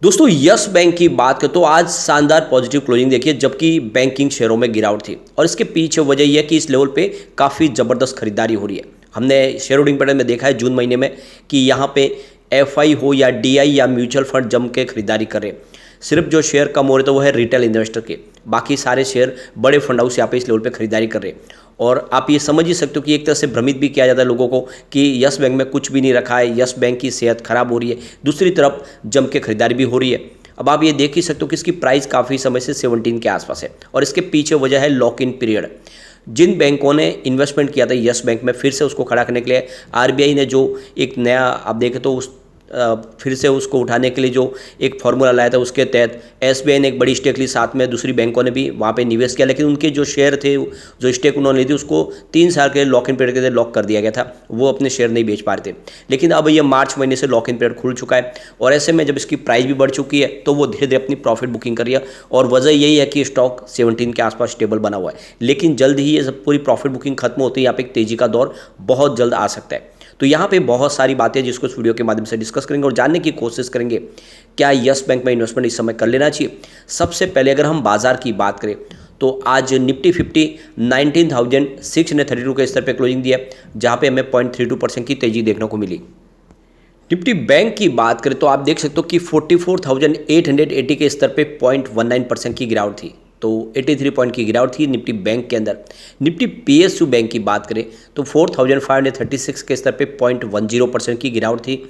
दोस्तों yes bank की बात करें तो आज शानदार पॉजिटिव क्लोजिंग देखिए, जबकि बैंकिंग शेयरों में गिरावट थी और इसके पीछे वजह यह है कि इस लेवल पे काफ़ी ज़बरदस्त खरीदारी हो रही है। हमने शेयर होल्डिंग पैटर्न में देखा है जून महीने में कि यहाँ पे एफआई हो या डीआई या म्यूचुअल फंड जम के खरीदारी कर रहे हैं। सिर्फ जो शेयर कम हो रहे थे वो है रिटेल इन्वेस्टर के, बाकी सारे शेयर बड़े फंड हाउस यहाँ पे इस लेवल पे खरीदारी कर रहे हैं। और आप ये समझ ही सकते हो कि एक तरह से भ्रमित भी किया जाता है लोगों को कि यस बैंक में कुछ भी नहीं रखा है, यस बैंक की सेहत खराब हो रही है, दूसरी तरफ जम के खरीदारी भी हो रही है। अब आप ये देख ही सकते हो कि इसकी प्राइस काफ़ी समय से 17 के आसपास है और इसके पीछे वजह है लॉक इन पीरियड। जिन बैंकों ने इन्वेस्टमेंट किया था यस बैंक में, फिर से उसको खड़ा करने के लिए आरबीआई ने जो एक नया आप देखें तो उस फिर से उसको उठाने के लिए जो एक फार्मूला लाया था, उसके तहत एसबीआई ने एक बड़ी स्टेक ली, साथ में दूसरी बैंकों ने भी वहाँ पे निवेश किया, लेकिन उनके जो शेयर थे, जो स्टेक उन्होंने ली थी, उसको 3 साल के लिए लॉक इन पीरियड के लिए लॉक कर दिया गया था। वो अपने शेयर नहीं बेच पा रहे थे, लेकिन अब ये मार्च महीने से लॉक इन पीरियड खुल चुका है और ऐसे में जब इसकी प्राइस भी बढ़ चुकी है तो वो धीरे धीरे अपनी प्रॉफिट बुकिंग कर रही है और वजह यही है कि स्टॉक 17 के आसपास स्टेबल बना हुआ है। लेकिन जल्द ही ये सब पूरी प्रॉफिट बुकिंग खत्म होती है, यहाँ पे एक तेजी का दौर बहुत जल्द आ सकता है। तो यहाँ पे बहुत सारी बातें जिसको इस वीडियो के माध्यम से डिस्कस करेंगे और जानने की कोशिश करेंगे क्या यस बैंक में इन्वेस्टमेंट इस समय कर लेना चाहिए। सबसे पहले अगर हम बाजार की बात करें तो आज निफ्टी 50 19,632 के स्तर पे क्लोजिंग दिया, जहाँ पे हमें 0.32% की तेजी देखने को मिली। निफ्टी बैंक की बात करें तो आप देख सकते हो कि 44,880 के स्तर पे 0.19% की गिरावट थी, तो 83 पॉइंट की गिरावट थी निफ्टी बैंक के अंदर। निफ्टी पीएसयू बैंक की बात करें तो 4,536 के स्तर पे 0.10% की गिरावट थी।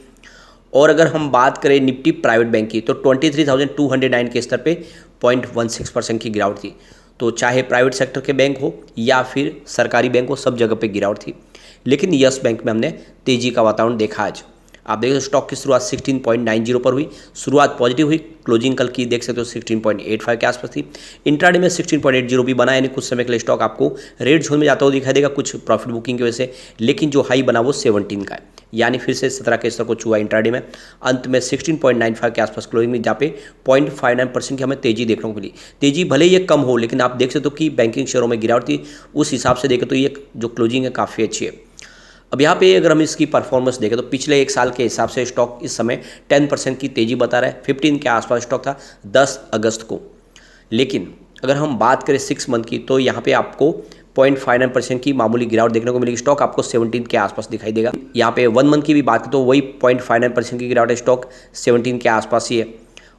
और अगर हम बात करें निफ्टी प्राइवेट बैंक की तो 23,209 के स्तर पे 0.16% की गिरावट थी। तो चाहे प्राइवेट सेक्टर के बैंक हो या फिर सरकारी बैंक हो, सब जगह पे गिरावट थी। लेकिन यस बैंक में हमने तेजी का वातावरण देखा आज। आप देख सकते हो स्टॉक की शुरुआत 16.90 पर हुई, शुरुआत पॉजिटिव हुई, क्लोजिंग कल की देख सकते हो 16.85 के आसपास थी। इंट्राडे में 16.80 भी बना, यानी कुछ समय के लिए स्टॉक आपको रेड जोन में जाता हुआ दिखाई देगा कुछ प्रॉफिट बुकिंग की वजह से, लेकिन जो हाई बना वो 17 का है, यानी फिर से 17 के स्तर को छुआ इंट्राडे में। अंत में 16.95 के आसपास क्लोजिंग में, जहाँ पे 0.59% की हमें तेजी देखने को मिली। तेजी भले ही ये कम हो, लेकिन आप देख सकते हो कि बैंकिंग शेयरों में गिरावट थी, उस हिसाब से देखें तो ये जो क्लोजिंग है काफ़ी अच्छी है। अब यहाँ पे अगर हम इसकी परफॉर्मेंस देखें तो पिछले एक साल के हिसाब से स्टॉक इस समय 10% की तेजी बता रहा है। 15 के आसपास स्टॉक था 10 अगस्त को, लेकिन अगर हम बात करें 6 मंथ की तो यहाँ पे आपको 0.59% की मामूली गिरावट देखने को मिलेगी। स्टॉक आपको 17 के आसपास दिखाई देगा। यहाँ पे 1 मंथ की भी बात करें तो वही 0.59% की गिरावट है, स्टॉक 17 के आसपास ही है।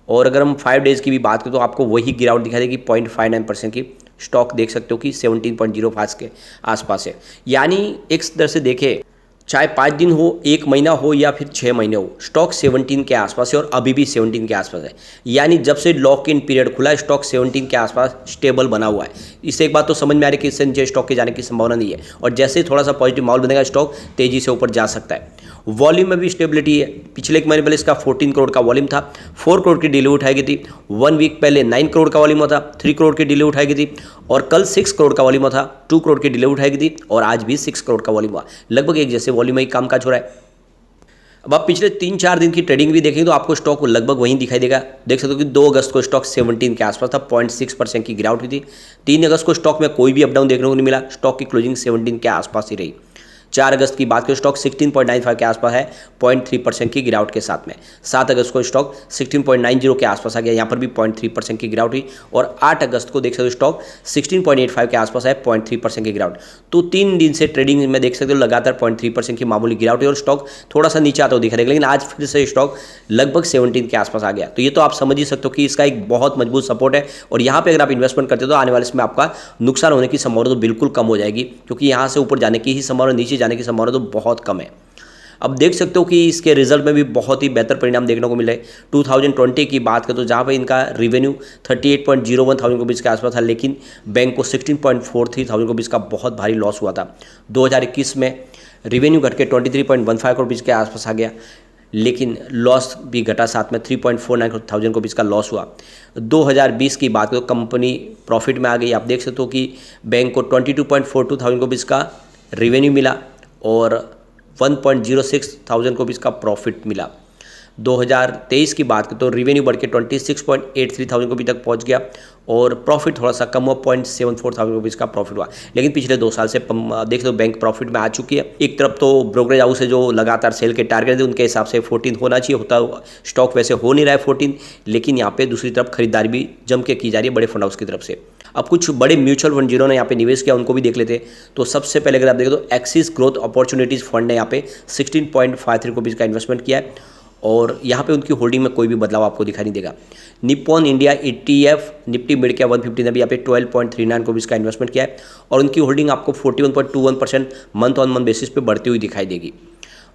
और अगर हम 5 डेज़ की भी बात करें तो आपको वही गिरावट दिखाई देगी 0.59% की। स्टॉक देख सकते हो कि 17.05 के आसपास है, यानी एक तरह से देखें चाहे 5 दिन हो, 1 महीना हो या फिर 6 महीने हो, स्टॉक 17 के आसपास है और अभी भी 17 के आसपास है। यानी जब से लॉक इन पीरियड खुला है स्टॉक 17 के आसपास स्टेबल बना हुआ है। इससे एक बात तो समझ में आ रही है कि इससे नीचे स्टॉक के जाने की संभावना नहीं है और जैसे ही थोड़ा सा पॉजिटिव माहौल बनेगा स्टॉक तेजी से ऊपर जा सकता है। वॉल्यूम में भी स्टेबिलिटी है। पिछले एक महीने पहले इसका 14 करोड़ का वॉल्यूम था, 4 करोड़ की डीले उठाई गई थी। 1 वीक पहले 9 करोड़ का वॉल्यूम था, 3 करोड़ की डीले उठाई गई थी। और कल 6 करोड़ का वॉल्यूम था, 2 करोड़ की डीले उठाई गई थी। और आज भी 6 करोड़ का वॉल्यूम हुआ, लगभग एक जैसे वॉल्यूम में ही कामकाज हो रहा है। अब आप पिछले 3-4 दिन की ट्रेडिंग भी देखेंगे तो आपको स्टॉक लगभग वहीं दिखाई देगा। देख सकते हो कि 2 अगस्त को स्टॉक 17 के आसपास था, 0.6% की गिरावट हुई थी। 3 अगस्त को स्टॉक में कोई भी अपडाउन देखने को नहीं मिला, स्टॉक की क्लोजिंग 17 के आसपास ही रही। 4 अगस्त की बात करें स्टॉक 16.95 के आसपास है, 0.3% की गिरावट के साथ में। 7 अगस्त को स्टॉक 16.90 के आसपास आ गया, यहाँ पर भी 0.3% की गिरावट हुई। और 8 अगस्त को देख सकते हो स्टॉक 16.85 के आसपास है, 0.3% की गिरावट। तो 3 दिन से ट्रेडिंग में देख सकते हो लगातार 0.3% की मामूली गिरावट हुई और स्टॉक थोड़ा सा नीचे आता हुआ दिखा देगा, लेकिन आज फिर से स्टॉक लगभग 17 के आसपास आ गया। तो ये तो आप समझ ही सकते हो कि इसका एक बहुत मजबूत सपोर्ट है और यहाँ पे अगर आप इन्वेस्टमेंट करते हो तो आने वाले समय आपका नुकसान होने की संभावना तो बिल्कुल कम हो जाएगी, क्योंकि यहाँ से ऊपर जाने की ही संभावना, नीचे जाने की संभावना तो बहुत कम है। अब देख सकते हो कि इसके रिजल्ट में भी बहुत ही बेहतर परिणाम देखने को मिले। 2020 की बात करें तो जहाँ पे इनका रेवेन्यू 38.01 थाउजेंड करोड़ का आसपास था, लेकिन बैंक को 16.43 थाउजेंड करोड़ का बहुत भारी लॉस हुआ था। 2021 में रेवेन्यू घट के 23.15 करोड़ के आसपास आ गया, लेकिन लॉस भी घटा, साथ में 3.49 थाउजेंड करोड़ का लॉस हुआ। 2020 की बात करें तो कंपनी प्रॉफिट में आ गई। आप देख सकते हो कि बैंक को 22.42 थाउजेंड करोड़ का रेवेन्यू मिला और 1.06 थाउजेंड करोड़ का प्रॉफिट मिला। 2023 की बात करें तो रेवेन्यू बढ़ के 26.83 थाउजेंड रुपये तक पहुंच गया और प्रॉफिट थोड़ा सा कम हुआ, 0.74 थाउजेंड रुपीज़ का प्रॉफिट हुआ। लेकिन पिछले 2 साल से देख लो बैंक प्रॉफिट में आ चुकी है। एक तरफ तो ब्रोकरेज हाउस है जो लगातार सेल के टारगेट थे, उनके हिसाब से 14 होना चाहिए, होता स्टॉक वैसे हो नहीं रहा है 14, लेकिन यहाँ पे दूसरी तरफ खरीदारी भी जम के की जा रही है बड़े फंड हाउस की तरफ से। अब कुछ बड़े म्यूचुअल फंड जिन्होंने यहाँ पे निवेश किया उनको भी देख लेते हैं। तो सबसे पहले अगर आप देखें तो एक्सिस ग्रोथ अपॉर्चुनिटीज़ फंड ने यहाँ पे 16.53 रुपीज़ का इन्वेस्टमेंट किया है और यहाँ पे उनकी होल्डिंग में कोई भी बदलाव आपको दिखाई नहीं देगा। Nippon India ETF Nifty mid cap 150 ने भी यहाँ पे 12.39 रुपीज़ का इन्वेस्टमेंट किया है और उनकी होल्डिंग आपको 41.21% मंथ ऑन मंथ बेसिस पे बढ़ती हुई दिखाई देगी।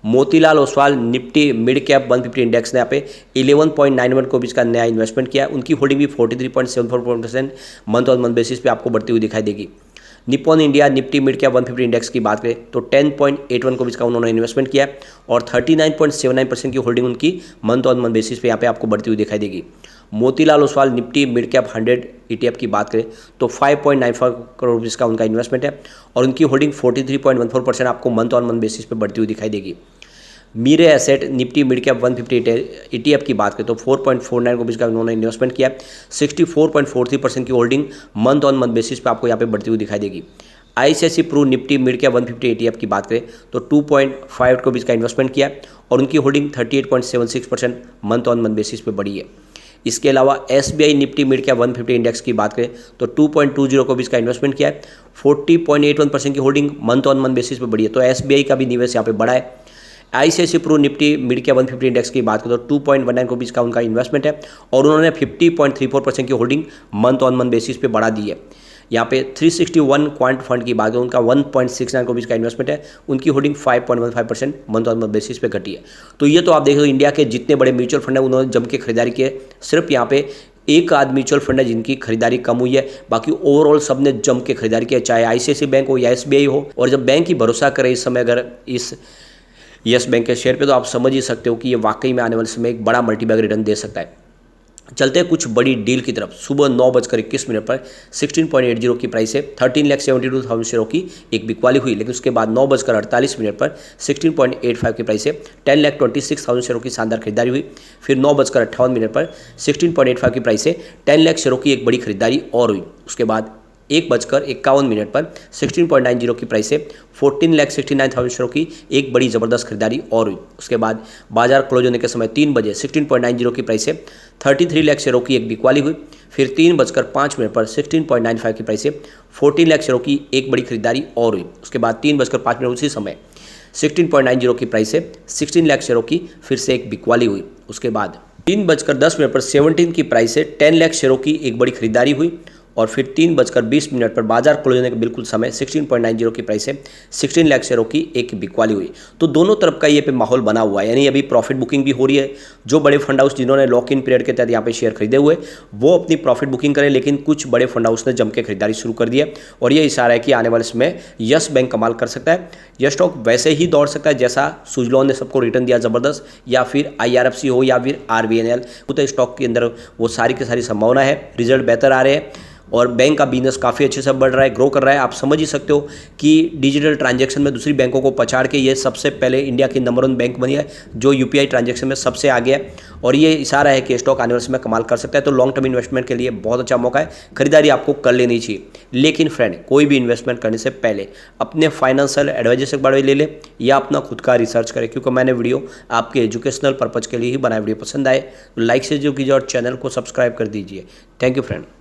Motilal Oswal Nifty mid cap 150 index ने यहाँ पे 11.91 रुपीज़ का नया इन्वेस्टमेंट किया है। उनकी होल्डिंग भी 43.74% मंथ ऑन मंथ बेसिस पे आपको बढ़ती हुई दिखाई देगी। Nippon India Nifty mid cap 150 index की बात करें तो 10.81 रुपीज़ का उन्होंने इन्वेस्टमेंट किया है और 39.79% की होल्डिंग उनकी मंथ ऑन मंथ बेसिस पे यहाँ पे आपको बढ़ती हुई दिखाई देगी। Motilal Oswal Nifty mid cap 100 ETF की बात करें तो 5.95 करोड़ रुपीज़ का उनका इन्वेस्टमेंट है और उनकी होल्डिंग 43.14% आपको मंथ ऑन मंथ बेसिस पे बढ़ती हुई दिखाई देगी। Mirae asset Nifty mid cap 150 ETF की बात करें तो 4.49 रुपीज़ का उन्होंने इन्वेस्टमेंट किया, 64.43% की holding month on month basis पे आपको यहाँ पे बढ़ती हुई दिखाई देगी। ICICI Pru Nifty mid cap 150 ETF की बात करें तो 2.5 रुपीज़ का इन्वेस्टमेंट किया और उनकी holding 38.76% month on month basis पे बढ़ी है। इसके अलावा SBI Nifty mid cap 150 index की बात करें तो 2.20 रुपीज़ का इन्वेस्टमेंट किया है, 40.81% की holding month on month basis पे बढ़ी है। तो SBI का भी निवेश यहाँ पे बढ़ा है। ICICI Pru Nifty mid cap 150 index की बात करें तो 2.19 रुपीज़ का उनका इन्वेस्टमेंट है और उन्होंने 50.34% की holding month on month basis पे बढ़ा दी है। यहाँ पे 361 क्वांट फंड की बात करें उनका 1.69 रुपीज़ का इन्वेस्टमेंट है, उनकी holding 5.15% month on month basis पे घटी है। तो ये तो आप देख लो इंडिया के जितने बड़े म्यूचुअल फंड है उन्होंने जम के खरीदारी की है। सिर्फ यहाँ पे एक आध म्यूचुअल फंड है जिनकी खरीदारी कम हुई है, बाकी ओवरऑल सब ने जम के खरीदारी की है, चाहे ICICI बैंक हो या SBI हो। और जब बैंक ही भरोसा करे इस समय अगर इस यस बैंक के शेयर पे, तो आप समझ ही सकते हो कि ये वाकई में आने वाले समय एक बड़ा मल्टीबैग रिटर्न दे सकता है। चलते हैं कुछ बड़ी डील की तरफ। सुबह 9:21 पर 16.80 की प्राइस से 13,72,000 शेयरों की एक बिकवाली हुई, लेकिन उसके बाद 9:48 पर 16.85 की प्राइस से 10,26,000 शेयरों की शानदार खरीदारी हुई। फिर 9:58 पर 16.85 की प्राइस से 10 लाख शेयरों की एक बड़ी खरीदारी और हुई। उसके बाद 1:51 पर 16.90 की प्राइस से 14,69,000 शेयरों की एक बड़ी ज़बरदस्त खरीदारी और हुई। उसके बाद बाजार क्लोज होने के समय 3 बजे 16.90 की प्राइस से 33 लाख शेयरों की एक बिकवाली हुई। फिर 3:05 पर 16.95 की प्राइस से 14 लाख शेयरों की एक बड़ी खरीदारी और हुई। उसके बाद 3:05 उसी समय 16.90 की प्राइस से 16 लाख शेयरों की फिर से एक बिकवाली हुई। उसके बाद 3:10 पर 17 की प्राइस से 10 लाख शेयरों की एक बड़ी खरीदारी हुई और फिर 3:20 पर बाजार क्लोज होने के बिल्कुल समय 16.90 की प्राइस से 16 लाख शेयरों की एक बिकवाली हुई। तो दोनों तरफ का ये पे माहौल बना हुआ है, यानी अभी प्रॉफिट बुकिंग भी हो रही है। जो बड़े फंड हाउस जिन्होंने लॉक इन पीरियड के तहत यहाँ पे शेयर खरीदे हुए वो अपनी प्रॉफिट बुकिंग करें, लेकिन कुछ बड़े फंड हाउस ने जम के खरीदारी शुरू कर दी है और ये इशारा है कि आने वाले समय यस बैंक कमाल कर सकता है। यह स्टॉक वैसे ही दौड़ सकता है जैसा सुजलॉन ने सबको रिटर्न दिया ज़बरदस्त, या फिर IRFC हो या फिर RVNL, तो स्टॉक के अंदर वो सारी की सारी संभावना है। रिजल्ट बेहतर आ रहे हैं और बैंक का बिजनेस काफ़ी अच्छे से बढ़ रहा है, ग्रो कर रहा है। आप समझ ही सकते हो कि डिजिटल ट्रांजैक्शन में दूसरी बैंकों को पछाड़ के ये सबसे पहले इंडिया की नंबर 1 बैंक बनी है जो UPI ट्रांजैक्शन में सबसे आगे है और ये इशारा है कि स्टॉक आने वाले समय कमाल कर सकता है। तो लॉन्ग टर्म इन्वेस्टमेंट के लिए बहुत अच्छा मौका है, खरीदारी आपको कर लेनी चाहिए। लेकिन फ्रेंड, कोई भी इन्वेस्टमेंट करने से पहले अपने फाइनेंशियल एडवाइजर से बारे में ले ले या अपना खुद का रिसर्च करें, क्योंकि मैंने वीडियो आपके एजुकेशनल पर्पज़ के लिए ही बनाया। वीडियो पसंद आए तो लाइक से जो कीजिए और चैनल को सब्सक्राइब कर दीजिए। Thank you friend.